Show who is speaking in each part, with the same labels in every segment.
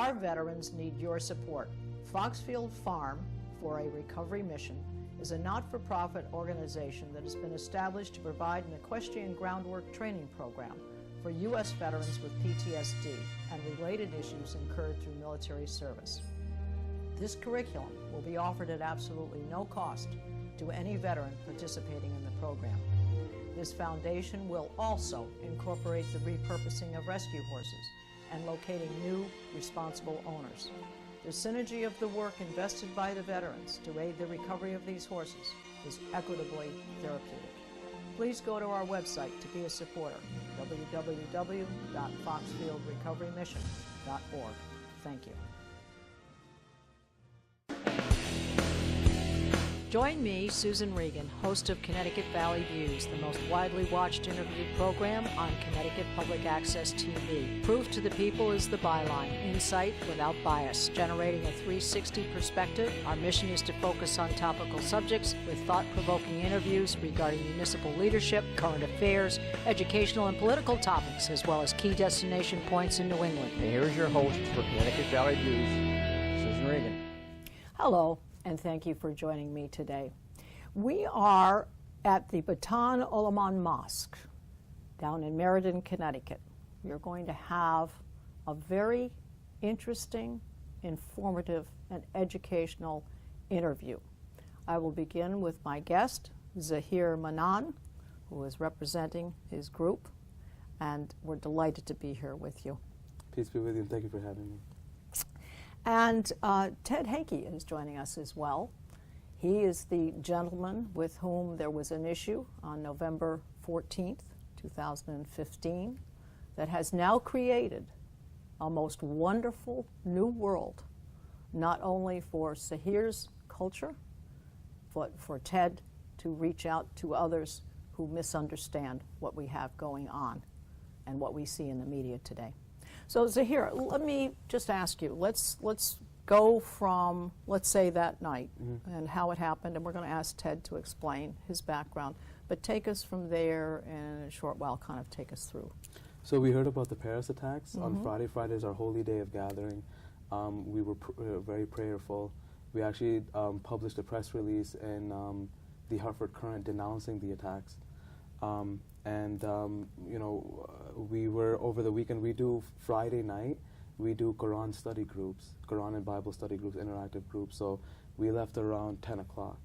Speaker 1: Our veterans need your support. Foxfield Farm for a Recovery Mission is a not-for-profit organization that has been established to provide an equestrian groundwork training program for U.S. veterans with PTSD and related issues incurred through military service. This curriculum will be offered at absolutely no cost to any veteran participating in the program. This foundation will also incorporate the repurposing of rescue horses and locating new, responsible owners. The synergy of the work invested by the veterans to aid the recovery of these horses is equitably therapeutic. Please go to our website to be a supporter, www.foxfieldrecoverymission.org. Thank you. Join me, Susan Regan, host of Connecticut Valley Views, the most widely watched interview program on Connecticut Public Access TV. Proof to the people is the byline, insight without bias, generating a 360 perspective. Our mission is to focus on topical subjects with thought-provoking interviews regarding municipal leadership, current affairs, educational and political topics, as well as key destination points in New England.
Speaker 2: And here's your host for Connecticut Valley Views, Susan Regan.
Speaker 1: Hello, and thank you for joining me today. We are at the Baton Olaman Mosque down in Meriden, Connecticut. We're going to have a very interesting, informative, and educational interview. I will begin with my guest, Zahir Manan, who is representing his group, and we're delighted to be here with you.
Speaker 3: Peace be with you, and thank you for having me.
Speaker 1: And Ted Hankey is joining us as well. He is the gentleman with whom there was an issue on November 14th, 2015, that has now created a most wonderful new world, not only for Zahir's culture, but for Ted to reach out to others who misunderstand what we have going on and what we see in the media today. So Zahir, let me just ask you, let's go from, let's say, that night and how it happened, and we're going to ask Ted to explain his background, but take us from there and in a short while kind of take us through.
Speaker 3: So we heard about the Paris attacks on Friday. Friday is our holy day of gathering. We were very prayerful. We actually published a press release in the Hartford Courant denouncing the attacks. You know, we were, over the weekend, we do Friday night, we do Quran study groups, Quran and Bible study groups, interactive groups. So we left around 10 o'clock.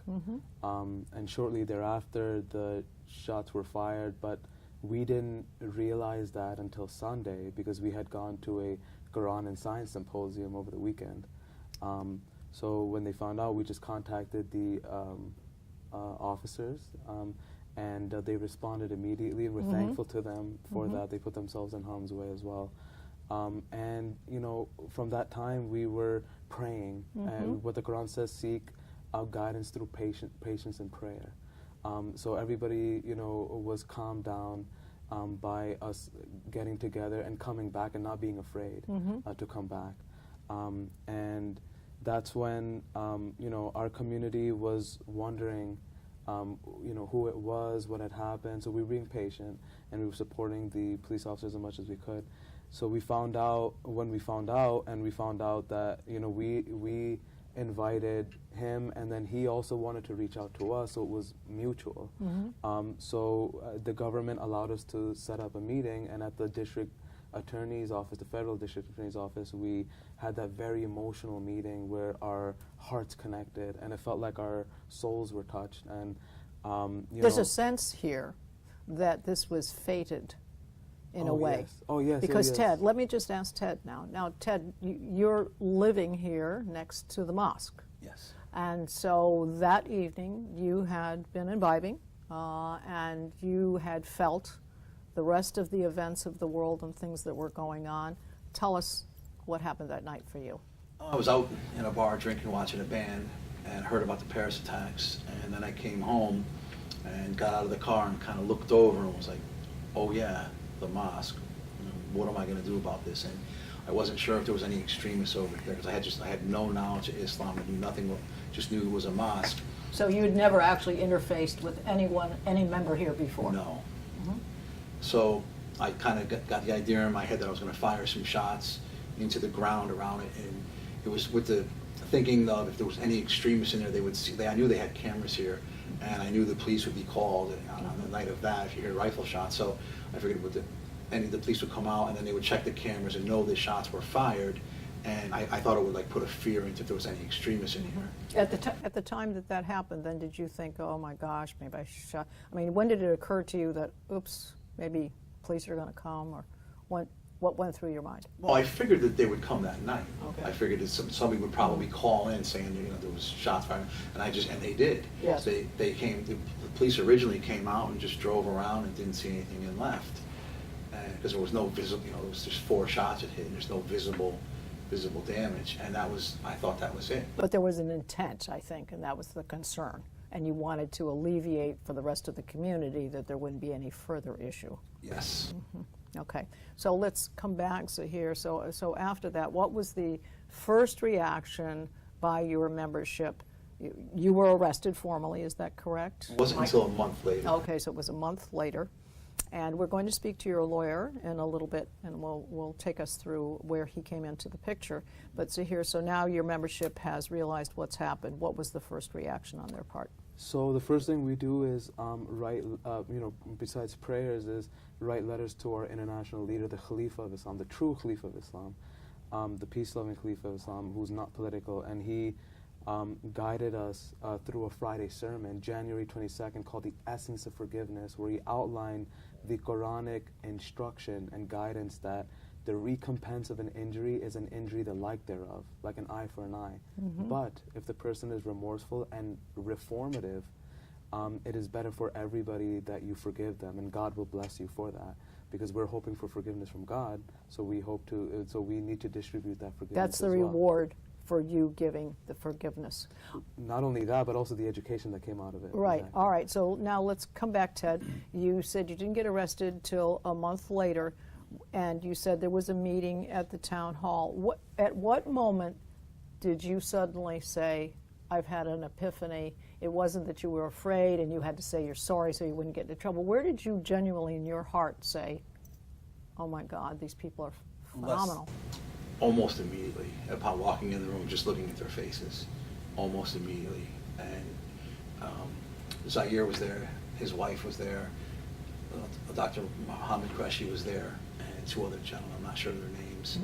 Speaker 3: And shortly thereafter, the shots were fired, but we didn't realize that until Sunday because we had gone to a Quran and Science Symposium over the weekend. So when they found out, we just contacted the officers, and they responded immediately, and we're thankful to them for that. They put themselves in harm's way as well. And you know, from that time we were praying, and what the Quran says, seek out guidance through patience and prayer. So everybody, you know, was calmed down by us getting together and coming back and not being afraid to come back. And that's when, you know, our community was wondering, you know, who it was, what had happened. So we were being patient, and we were supporting the police officers as much as we could. So we found out, when we found out, and we found out that, you know, we invited him, and then he also wanted to reach out to us, so it was mutual. So the government allowed us to set up a meeting, and at the district attorney's office, the federal district attorney's office, we had that very emotional meeting where our hearts connected, and it felt like our souls were touched. And
Speaker 1: there's a sense here that this was fated in a way.
Speaker 3: Yes. Oh yes.
Speaker 1: Because
Speaker 3: yes.
Speaker 1: Ted, let me just ask Ted now. Now Ted, you're living here next to the mosque.
Speaker 2: Yes.
Speaker 1: And so that evening you had been imbibing and you had felt the rest of the events of the world and things that were going on. Tell us what happened that night for you.
Speaker 4: I was out in a bar drinking, watching a band, and heard about the Paris attacks. And then I came home and got out of the car and kind of looked over and was like, oh yeah, the mosque. What am I going to do about this? And I wasn't sure if there was any extremists over there because I had no knowledge of Islam. I knew nothing, just knew it was a mosque.
Speaker 1: So you had never actually interfaced with anyone, any member here before?
Speaker 4: No. So I kind of got the idea in my head that I was going to fire some shots, into the ground around it, and it was with the thinking of if there was any extremists in there, they would see. I knew they had cameras here, and I knew the police would be called on the night of that if you hear rifle shots. So I figured the police would come out, and then they would check the cameras and know the shots were fired. And I thought it would like put a fear into if there was any extremists in here.
Speaker 1: At the time that happened, then did you think, oh my gosh, maybe I shot? I mean, when did it occur to you that, oops, maybe police are going to come, or what went through your mind?
Speaker 4: Well, I figured that they would come that night.
Speaker 1: Okay.
Speaker 4: I figured that somebody would probably call in saying there was shots fired, and they did.
Speaker 1: Yes.
Speaker 4: They came. The police originally came out and just drove around and didn't see anything and left, because there was no visible. It was just 4 shots it hit, and there's no visible damage, and I thought that was it.
Speaker 1: But there was an intent, I think, and that was the concern. And you wanted to alleviate for the rest of the community that there wouldn't be any further issue.
Speaker 4: Yes.
Speaker 1: Okay, so let's come back here. So after that, what was the first reaction by your membership? You were arrested formally, is that correct?
Speaker 4: It wasn't until a month later.
Speaker 1: Okay, so it was a month later. And we're going to speak to your lawyer in a little bit, and we'll take us through where he came into the picture. But so now your membership has realized what's happened. What was the first reaction on their part?
Speaker 3: So the first thing we do is write, besides prayers, is write letters to our international leader, the Khalifa of Islam, the true Khalifa of Islam, the peace-loving Khalifa of Islam, who's not political, and he guided us through a Friday sermon, January 22nd, called The Essence of Forgiveness, where he outlined the Quranic instruction and guidance that the recompense of an injury is an injury the like thereof, like an eye for an eye. But if the person is remorseful and reformative, it is better for everybody that you forgive them, and God will bless you for that, because we're hoping for forgiveness from God. So we hope to. So we need to distribute that forgiveness.
Speaker 1: That's the reward for you giving the forgiveness.
Speaker 3: Not only that, but also the education that came out of it.
Speaker 1: Right.
Speaker 3: Exactly.
Speaker 1: All right. So now let's come back, Ted. You said you didn't get arrested till a month later, and you said there was a meeting at the town hall. At what moment did you suddenly say, I've had an epiphany? It wasn't that you were afraid and you had to say you're sorry so you wouldn't get into trouble. Where did you genuinely in your heart say, oh my God, these people are phenomenal?
Speaker 4: Almost immediately, upon walking in the room, just looking at their faces, almost immediately. And Zaire was there, his wife was there, Dr. Mohammed Qureshi was there, and 2 other gentlemen, I'm not sure their names,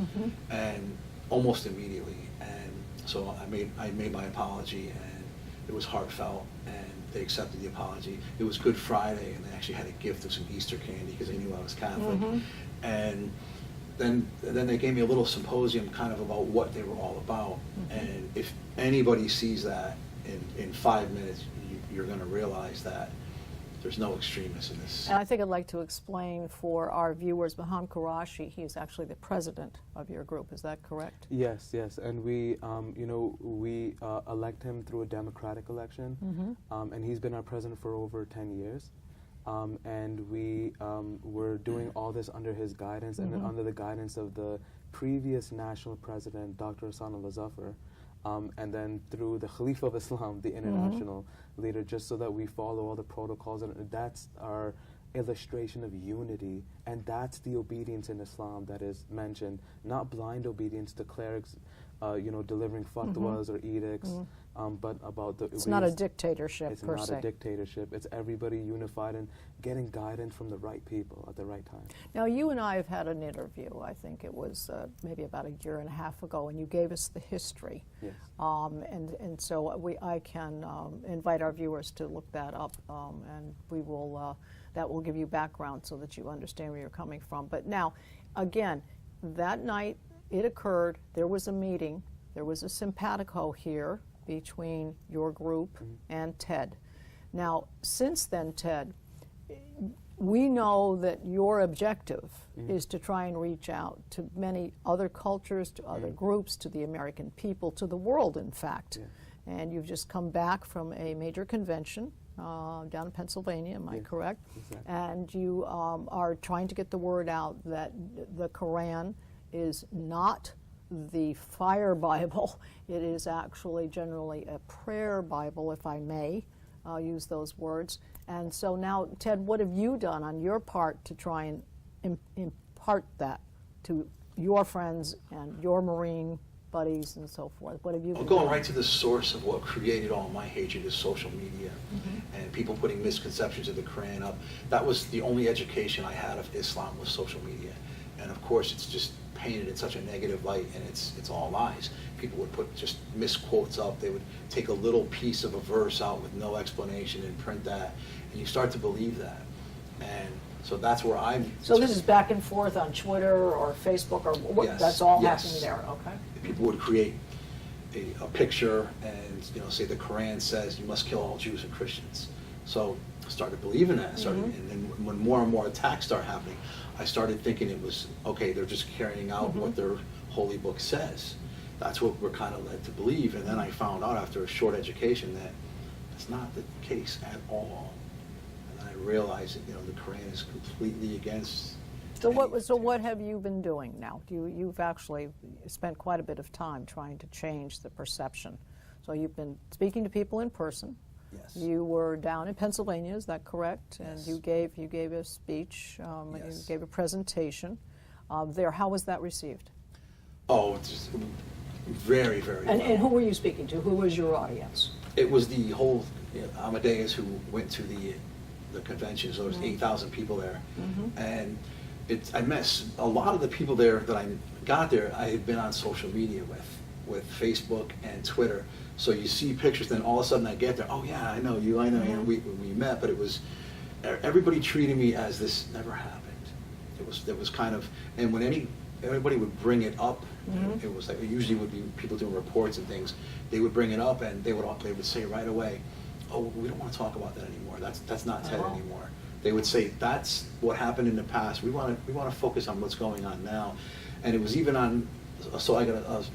Speaker 4: and almost immediately. And so I made my apology, and it was heartfelt, and they accepted the apology. It was Good Friday, and they actually had a gift of some Easter candy because they knew I was Catholic. And then they gave me a little symposium kind of about what they were all about. And if anybody sees that in 5 minutes, you're going to realize that there's no extremists in this.
Speaker 1: And I think I'd like to explain for our viewers, Mohammed Qureshi, he is actually the president of your group. Is that correct?
Speaker 3: Yes, yes, and we elect him through a democratic election, and he's been our president for over 10 years. And we were doing all this under his guidance and under the guidance of the previous national president, Dr. Hassan al-Zafar, and then through the Khalifa of Islam, the international leader, just so that we follow all the protocols. And that's our illustration of unity, and that's the obedience in Islam that is mentioned, not blind obedience to clerics, delivering fatwas or edicts, but about the...
Speaker 1: It's not a dictatorship,
Speaker 3: it's
Speaker 1: per se.
Speaker 3: It's not a dictatorship. It's everybody unified and getting guidance from the right people at the right time.
Speaker 1: Now, you and I have had an interview, I think it was maybe about a year and a half ago, and you gave us the history.
Speaker 3: Yes.
Speaker 1: And so I can invite our viewers to look that up, and we will... that will give you background so that you understand where you're coming from. But now, again, that night it occurred, there was a meeting, there was a simpatico here between your group and Ted. Now, since then, Ted, we know that your objective is to try and reach out to many other cultures, to other groups, to the American people, to the world, in fact. And you've just come back from a major convention down in Pennsylvania, am I correct?
Speaker 3: Exactly.
Speaker 1: And you are trying to get the word out that the Quran is not the fire Bible. It is actually generally a prayer Bible, if I may use those words. And so now, Ted, what have you done on your part to try and impart that to your friends and your Marine buddies and so forth? What have you
Speaker 4: Well,
Speaker 1: been
Speaker 4: going
Speaker 1: doing?
Speaker 4: right to the source of what created all my hatred is social media and people putting misconceptions of the Quran up. That was the only education I had of Islam was social media. And of course, it's just painted in such a negative light, and it's all lies. People would put just misquotes up. They would take a little piece of a verse out with no explanation and print that, and you start to believe that. And so that's where I'm.
Speaker 1: So this is back and forth on Twitter or Facebook or what?
Speaker 4: Yes,
Speaker 1: That's all
Speaker 4: yes.
Speaker 1: happening there. Okay.
Speaker 4: People would create a picture and say the Quran says you must kill all Jews and Christians. So I started believing that. And then when more and more attacks start happening, I started thinking it was okay. They're just carrying out what their holy book says. That's what we're kind of led to believe. And then I found out after a short education that that's not the case at all. And I realized that the Quran is completely against.
Speaker 1: So what have you been doing now? You've actually spent quite a bit of time trying to change the perception. So you've been speaking to people in person.
Speaker 4: Yes.
Speaker 1: You were down in Pennsylvania, is that correct?
Speaker 4: Yes.
Speaker 1: And you gave a speech, you
Speaker 4: Yes.
Speaker 1: gave a presentation there. How was that received?
Speaker 4: Oh, just very, very.
Speaker 1: And
Speaker 4: well.
Speaker 1: who were you speaking to? Who was your audience?
Speaker 4: It was the whole Amadeus who went to the convention. So there was 8,000 people there, and I met a lot of the people there that I got there. I had been on social media with Facebook and Twitter. So you see pictures, then all of a sudden I get there. Oh yeah, I know you. I know you. We met, but it was everybody treated me as this never happened. It was kind of, and when everybody would bring it up, it was like it usually would be people doing reports and things. They would bring it up and they would say right away, "Oh, we don't want to talk about that anymore. That's not TED anymore." They would say that's what happened in the past. We want to focus on what's going on now. And it was even on. So I got a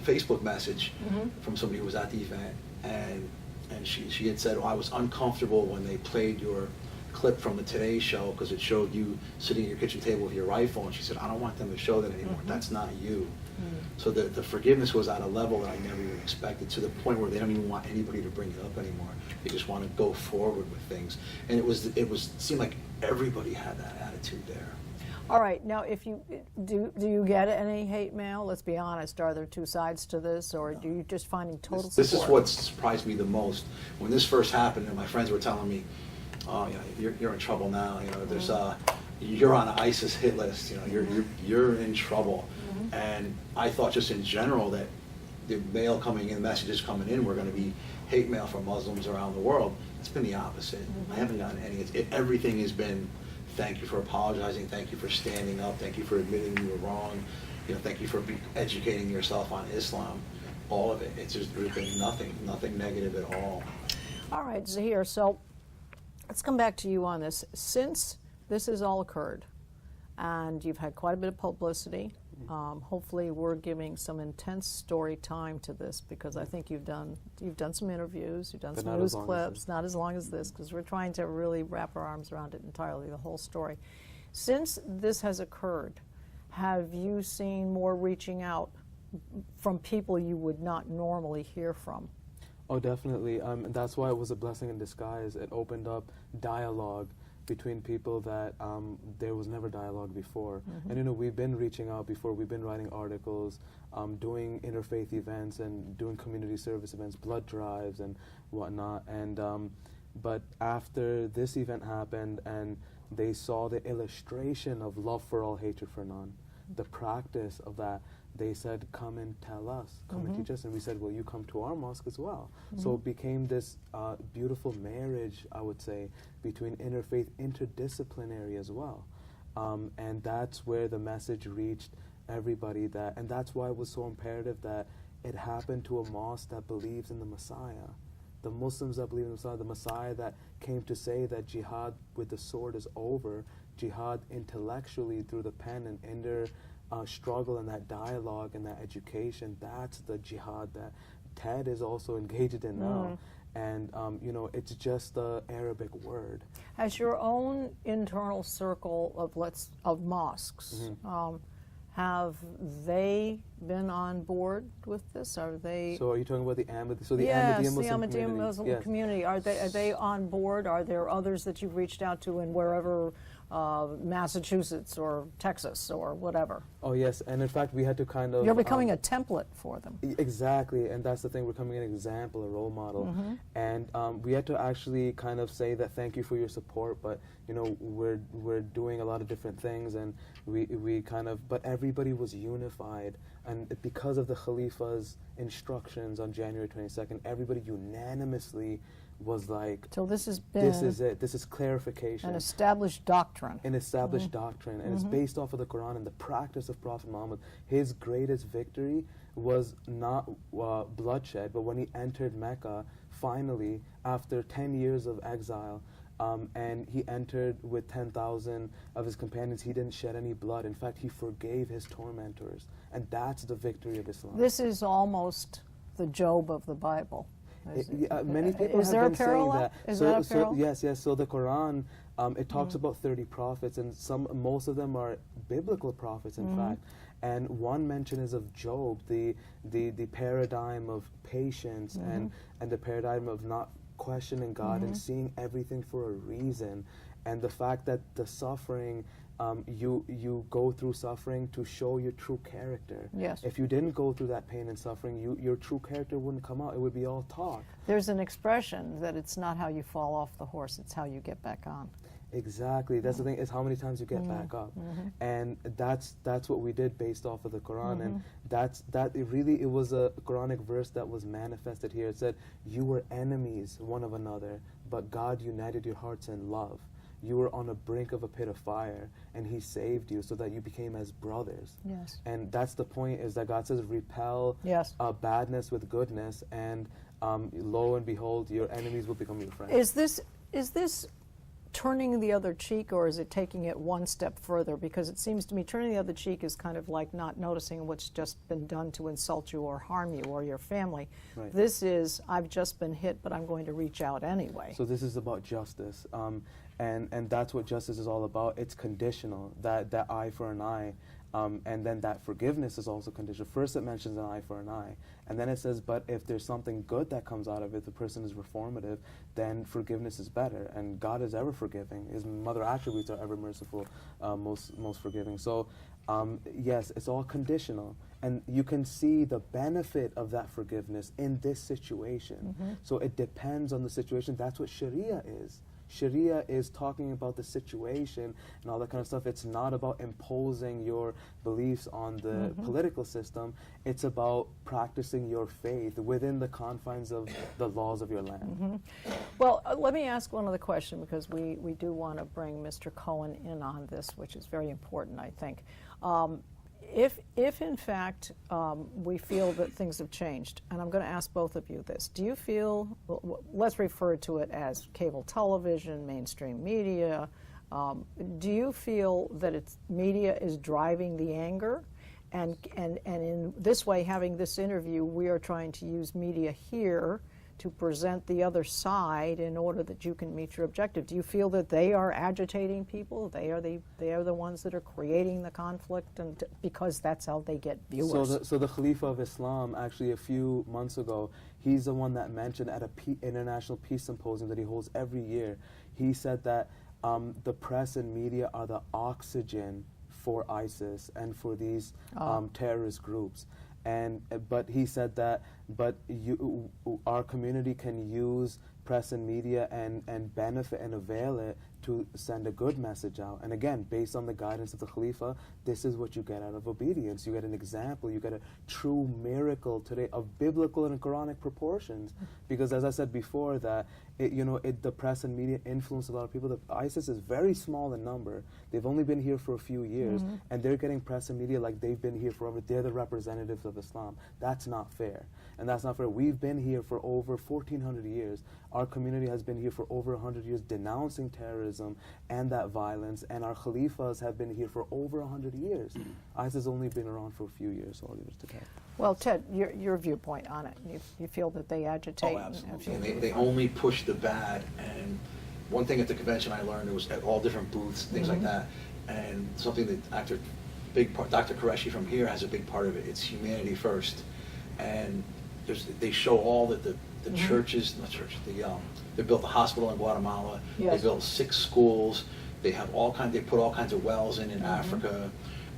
Speaker 4: Facebook message from somebody who was at the event, and she had said, "Oh, I was uncomfortable when they played your clip from the Today Show because it showed you sitting at your kitchen table with your rifle." And she said, "I don't want them to show that anymore. That's not you." So the forgiveness was at a level that I never even expected, to the point where they don't even want anybody to bring it up anymore. They just want to go forward with things. And it seemed like everybody had that attitude there.
Speaker 1: All right, now if you do you get any hate mail? Let's be honest, are there two sides to this, or do you just finding total support?
Speaker 4: This is what surprised me the most. When this first happened and my friends were telling me, "Oh, you're in trouble now, there's you're on an ISIS hit list, you're in trouble." And I thought just in general that the mail coming in, messages coming in were going to be hate mail from Muslims around the world. It's been the opposite. I haven't gotten any. Everything has been, "Thank you for apologizing. Thank you for standing up. Thank you for admitting you were wrong. Thank you for educating yourself on Islam." All of it. It's just there's been nothing negative at all.
Speaker 1: All right, Zahir, so let's come back to you on this. Since this has all occurred, and you've had quite a bit of publicity, hopefully we're giving some intense story time to this, because I think you've done some interviews, you've done some news clips, not as long as this, because we're trying to really wrap our arms around it entirely, the whole story. Since this has occurred, have you seen more reaching out from people you would not normally hear from?
Speaker 3: Oh, definitely. And that's why it was a blessing in disguise. It opened up dialogue between people that there was never dialogue before. And we've been reaching out before. We've been writing articles, doing interfaith events and doing community service events, blood drives and whatnot. And but after this event happened and they saw the illustration of love for all, hatred for none, the practice of that, they said, "Come and tell us, come and teach us." And we said, "Well, you come to our mosque as well." So it became this beautiful marriage, I would say, between interfaith, interdisciplinary as well. And that's where the message reached everybody. And that's why it was so imperative that it happened to a mosque that believes in the Messiah. The Muslims that believe in the Messiah that came to say that jihad with the sword is over, jihad intellectually through the pen and inner struggle and that dialogue and that education, that's the jihad that TED is also engaged in now. And, it's just the Arabic word.
Speaker 1: Has your own internal circle of mosques, have they been on board with this? Are they?
Speaker 3: So are you talking about the Ahmadiyya Muslim community?
Speaker 1: Muslim community. Are they on board? Are there others that you've reached out to in wherever Massachusetts or Texas or whatever.
Speaker 3: Oh yes, and in fact we had to kind of.
Speaker 1: You're becoming a template for them.
Speaker 3: Exactly, and that's the thing. We're becoming an example, a role model, and we had to actually kind of say that thank you for your support, but we're doing a lot of different things, and we kind of, but everybody was unified, and because of the Khalifa's instructions on January 22nd, everybody unanimously was like,
Speaker 1: So this has been
Speaker 3: this is it. This is clarification.
Speaker 1: an established doctrine.
Speaker 3: An established doctrine, and it's based off of the Quran and the practice of Prophet Muhammad. His greatest victory was not bloodshed, but when he entered Mecca, finally, after 10 years of exile, and he entered with 10,000 of his companions, he didn't shed any blood. In fact, he forgave his tormentors, and that's the victory of Islam.
Speaker 1: This is almost the Job of the Bible.
Speaker 3: Many people
Speaker 1: Is
Speaker 3: have
Speaker 1: there a
Speaker 3: been saying
Speaker 1: parallel?
Speaker 3: that.
Speaker 1: Is that a
Speaker 3: So
Speaker 1: parallel?
Speaker 3: yes. So the Quran, it talks about 30 prophets, and most of them are biblical prophets, in fact. And one mention is of Job, the paradigm of patience and the paradigm of not questioning God and seeing everything for a reason, and the fact that the suffering. You go through suffering to show your true character.
Speaker 1: Yes.
Speaker 3: If you didn't go through that pain and suffering, your true character wouldn't come out. It would be all talk.
Speaker 1: There's an expression that it's not how you fall off the horse, it's how you get back on.
Speaker 3: Exactly. That's the thing, is how many times you get back up. And that's what we did based off of the Quran. And it was a Quranic verse that was manifested here. It said, you were enemies one of another, but God united your hearts in love. You were on the brink of a pit of fire, and he saved you so that you became as brothers.
Speaker 1: Yes.
Speaker 3: And that's the point, is that God says, repel badness with goodness, and lo and behold, your enemies will become your friends.
Speaker 1: Is this turning the other cheek, or is it taking it one step further? Because it seems to me turning the other cheek is kind of like not noticing what's just been done to insult you or harm you or your family.
Speaker 3: Right.
Speaker 1: This is, I've just been hit, but I'm going to reach out anyway.
Speaker 3: So this is about justice, and that's what justice is all about. It's conditional, that eye for an eye, and then that forgiveness is also conditional. First it mentions an eye for an eye, and then it says, but if there's something good that comes out of it, the person is reformative, then forgiveness is better, and God is ever forgiving. His mother attributes are ever merciful, most forgiving. So yes, it's all conditional, and you can see the benefit of that forgiveness in this situation. So it depends on the situation. That's what Sharia is. Sharia is talking about the situation and all that kind of stuff. It's not about imposing your beliefs on the political system. It's about practicing your faith within the confines of the laws of your land.
Speaker 1: Well, let me ask one other question, because we do want to bring Mr. Cohen in on this, which is very important, I think. If in fact we feel that things have changed, and I'm going to ask both of you this, do you feel, let's refer to it as cable television, mainstream media, do you feel that media is driving the anger? And in this way, having this interview, we are trying to use media here to present the other side in order that you can meet your objective. Do you feel that they are agitating people? They are the ones that are creating the conflict, and because that's how they get viewers.
Speaker 3: So the Khalifa of Islam, actually a few months ago, he's the one that mentioned at a international peace symposium that he holds every year. He said that the press and media are the oxygen for ISIS and for these terrorist groups. But he said that, our community can use press and media and benefit and avail it to send a good message out. And again, based on the guidance of the Khalifa, this is what you get out of obedience. You get an example, you get a true miracle today of biblical and Quranic proportions. Because as I said before, that the press and media influence a lot of people. ISIS is very small in number. They've only been here for a few years, and they're getting press and media like they've been here forever. They're the representatives of Islam. That's not fair. And that's not fair. We've been here for over 1,400 years. Our community has been here for over 100 years denouncing terrorism and that violence, and our Khalifas have been here for over 100 years. ISIS has only been around for a few years, so I'll leave it to that.
Speaker 1: Well, Ted, your viewpoint on it, you feel that they agitate?
Speaker 4: Oh, absolutely. And they only push the bad. And one thing at the convention I learned, it was at all different booths, things like that, and something that Dr. Qureshi from here has a big part of it. It's humanity first. And they show all that the churches, they built a hospital in Guatemala, they built 6 schools, They have they put all kinds of wells in Africa,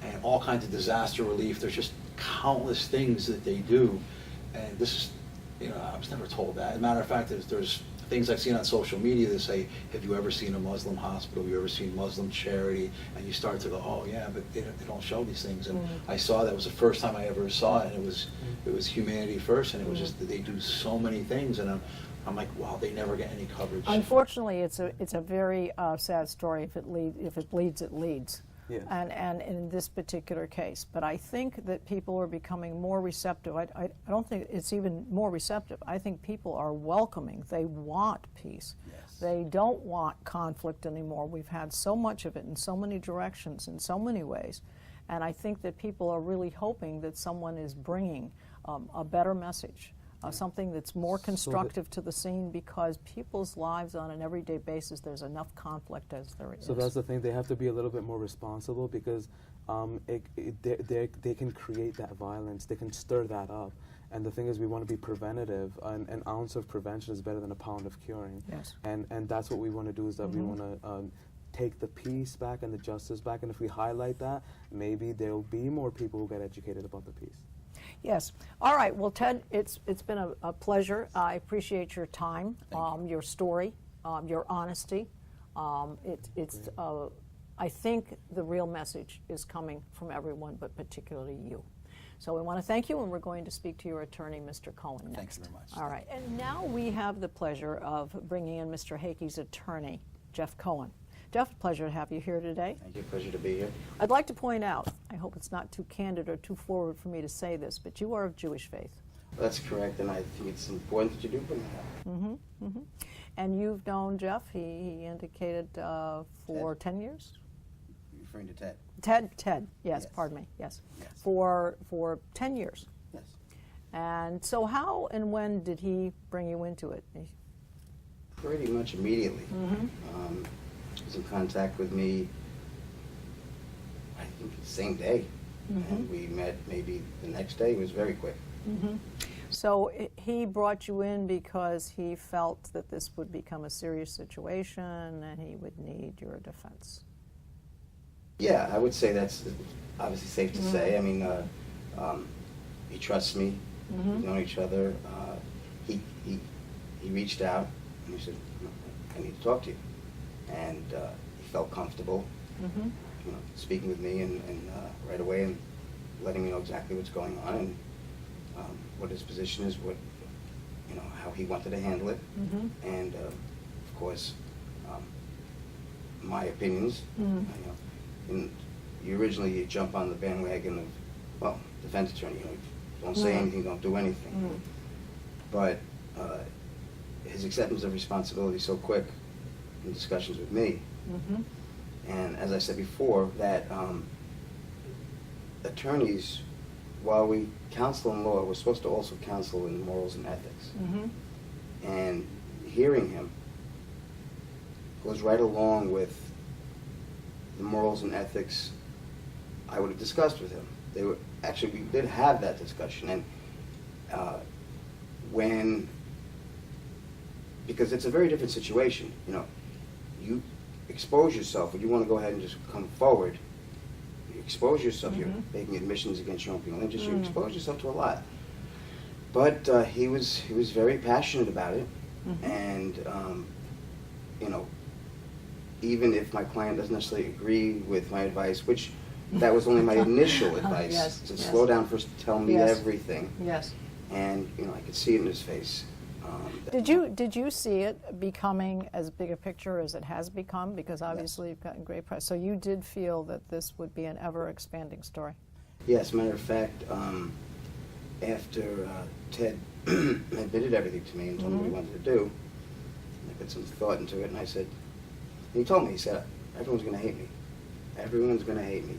Speaker 4: and all kinds of disaster relief. There's just countless things that they do, and this is, I was never told that. As a matter of fact, there's things I've seen on social media that say, have you ever seen a Muslim hospital? Have you ever seen Muslim charity? And you start to go, oh yeah, but they don't show these things. And I saw that was the first time I ever saw it. And it was Humanity First, and it was just that they do so many things, and I'm like, wow, they never get any coverage.
Speaker 1: Unfortunately, it's a very sad story. If it bleeds, it leads.
Speaker 3: Yes.
Speaker 1: And in this particular case, but I think that people are becoming more receptive. I don't think it's even more receptive. I think people are welcoming. They want peace.
Speaker 5: Yes.
Speaker 1: They don't want conflict anymore. We've had so much of it in so many directions, in so many ways, and I think that people are really hoping that someone is bringing a better message. Something that's more constructive to the scene, because people's lives on an everyday basis, there's enough conflict as there is.
Speaker 3: So that's the thing, they have to be a little bit more responsible, because they can create that violence, they can stir that up. And the thing is, we want to be preventative. An ounce of prevention is better than a pound of curing.
Speaker 1: Yes.
Speaker 3: And that's what we want to do, is that we want to take the peace back and the justice back. And if we highlight that, maybe there'll be more people who get educated about the peace.
Speaker 1: Yes. All right. Well, Ted, it's been a pleasure. I appreciate your time, your story, your honesty. I think the real message is coming from everyone, but particularly you. So we want to thank you, and we're going to speak to your attorney, Mr. Cohen, next.
Speaker 5: Thank you very much.
Speaker 1: All right. And now we have the pleasure of bringing in Mr. Hakey's attorney, Jeff Cohen. Jeff, pleasure to have you here today.
Speaker 5: Thank you. Pleasure to be here.
Speaker 1: I'd like to point out, I hope it's not too candid or too forward for me to say this, but you are of Jewish faith.
Speaker 5: That's correct, and I think it's important that you do bring that up.
Speaker 1: And you've known Jeff, he indicated, for 10 years?
Speaker 5: You're referring to Ted?
Speaker 1: Ted, yes,
Speaker 5: Yes.
Speaker 1: pardon me, yes.
Speaker 5: Yes.
Speaker 1: For 10 years.
Speaker 5: Yes.
Speaker 1: And so how and when did he bring you into it?
Speaker 5: Pretty much immediately. He was in contact with me, I think, the same day. And we met maybe the next day. It was very quick.
Speaker 1: So he brought you in because he felt that this would become a serious situation and he would need your defense.
Speaker 5: Yeah, I would say that's obviously safe to say. I mean, he trusts me. We've known each other. He reached out and he said, I need to talk to you. And he felt comfortable, speaking with me and right away, and letting me know exactly what's going on and what his position is, how he wanted to handle it, and of course, my opinions. And you jump on the bandwagon of, well, defense attorney, don't say anything, don't do anything. But his acceptance of responsibility so quick in discussions with me, and as I said before, that attorneys, while we counsel in law, we're supposed to also counsel in morals and ethics. And hearing him goes right along with the morals and ethics I would have discussed with him. We did have that discussion, and because it's a very different situation, you expose yourself, and you want to go ahead and just come forward. You expose yourself, you're making admissions against your own penal interest, you expose yourself to a lot. But he was very passionate about it, and even if my client doesn't necessarily agree with my advice, which that was only my initial advice, slow down first, tell me everything.
Speaker 1: Yes.
Speaker 5: And I could see it in his face.
Speaker 1: Did you see it becoming as big a picture as it has become? Because obviously you've gotten great press. So you did feel that this would be an ever-expanding story?
Speaker 5: Yes, matter of fact, after Ted admitted everything to me and told me what he wanted to do, I put some thought into it, and I said, and he told me, he said, everyone's going to hate me. Everyone's going to hate me.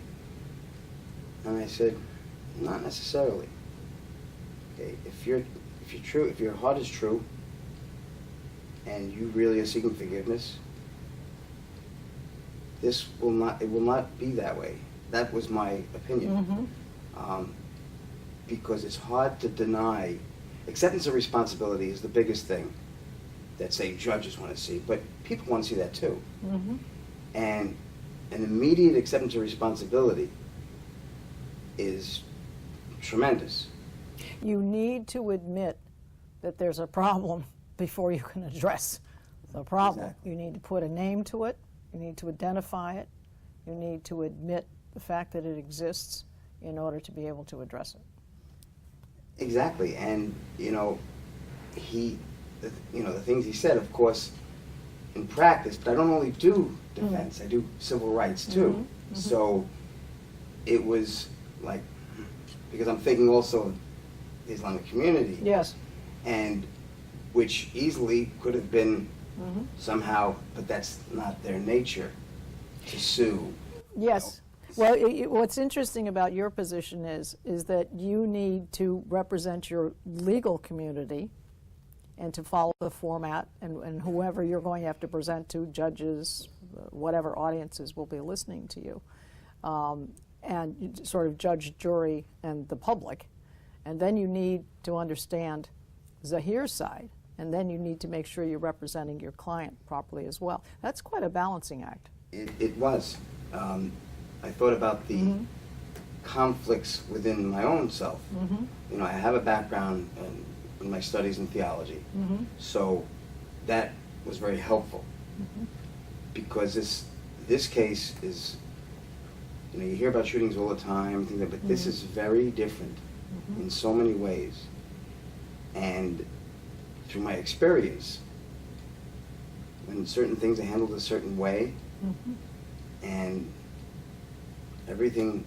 Speaker 5: And I said, not necessarily. Okay, if your heart is true, and you really are seeking forgiveness, it will not be that way. That was my opinion. Because it's hard to deny. Acceptance of responsibility is the biggest thing that, say, judges want to see, but people want to see that too. And an immediate acceptance of responsibility is tremendous.
Speaker 1: You need to admit that there's a problem before you can address the problem.
Speaker 5: Exactly.
Speaker 1: You need to put a name to it. You need to identify it. You need to admit the fact that it exists in order to be able to address it.
Speaker 5: Exactly, and the things he said, of course, in practice. But I don't only do defense; I do civil rights too. So it was like, because I'm thinking also of the Islamic community.
Speaker 1: Yes.
Speaker 5: And which easily could have been somehow, but that's not their nature to sue.
Speaker 1: Yes. Well, what's interesting about your position is that you need to represent your legal community and to follow the format, and whoever you're going to have to present to, judges, whatever audiences will be listening to you, and you sort of judge, jury, and the public. And then you need to understand Zahir's side, and then you need to make sure you're representing your client properly as well. That's quite a balancing act.
Speaker 5: It was. I thought about the conflicts within my own self. I have a background in my studies in theology, so that was very helpful. Because this case is, you hear about shootings all the time, but this is very different in so many ways. And through my experience, when certain things are handled a certain way, and everything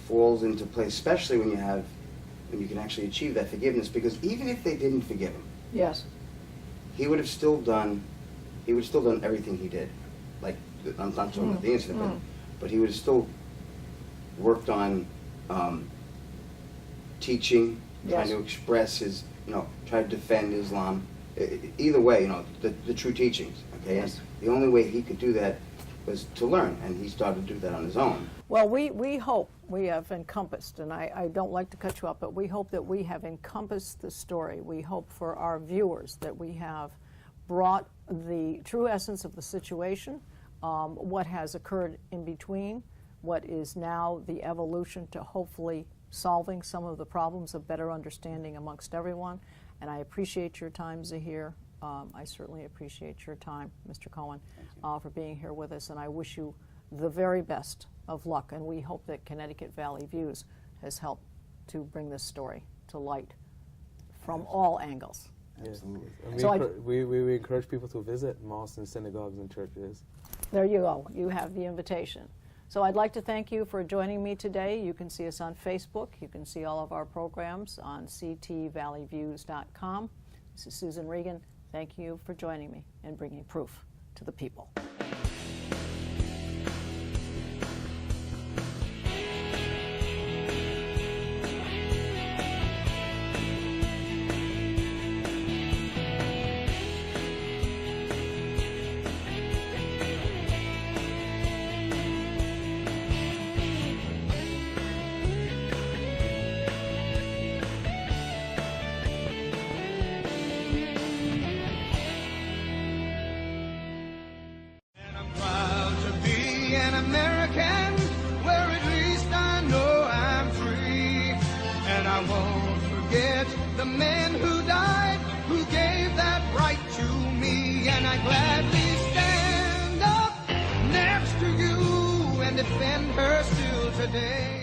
Speaker 5: falls into place, especially when you can actually achieve that forgiveness. Because even if they didn't forgive him,
Speaker 1: Yes.
Speaker 5: he would have still done everything he did. Like, I'm not talking about the incident, but he would have still worked on teaching, trying to express his, try to defend Islam. Either way, the true teachings. Okay,
Speaker 1: Yes.
Speaker 5: and the only way he could do that was to learn, and he started to do that on his own.
Speaker 1: Well, we hope we have encompassed, and I don't like to cut you up, but we hope that we have encompassed the story. We hope for our viewers that we have brought the true essence of the situation, what has occurred in between, what is now the evolution to hopefully solving some of the problems of better understanding amongst everyone. And I appreciate your time, Zahir. I certainly appreciate your time, Mr. Cohen, for being here with us, and I wish you the very best of luck, and we hope that Connecticut Valley Views has helped to bring this story to light from all angles.
Speaker 5: Absolutely.
Speaker 3: And
Speaker 1: So
Speaker 3: we encourage people to visit mosques and synagogues and churches.
Speaker 1: There you go. You have the invitation. So I'd like to thank you for joining me today. You can see us on Facebook. You can see all of our programs on ctvalleyviews.com. This is Susan Regan. Thank you for joining me and bringing proof to the people.
Speaker 6: The men who died, who gave that right to me, and I gladly stand up next to you and defend her still today.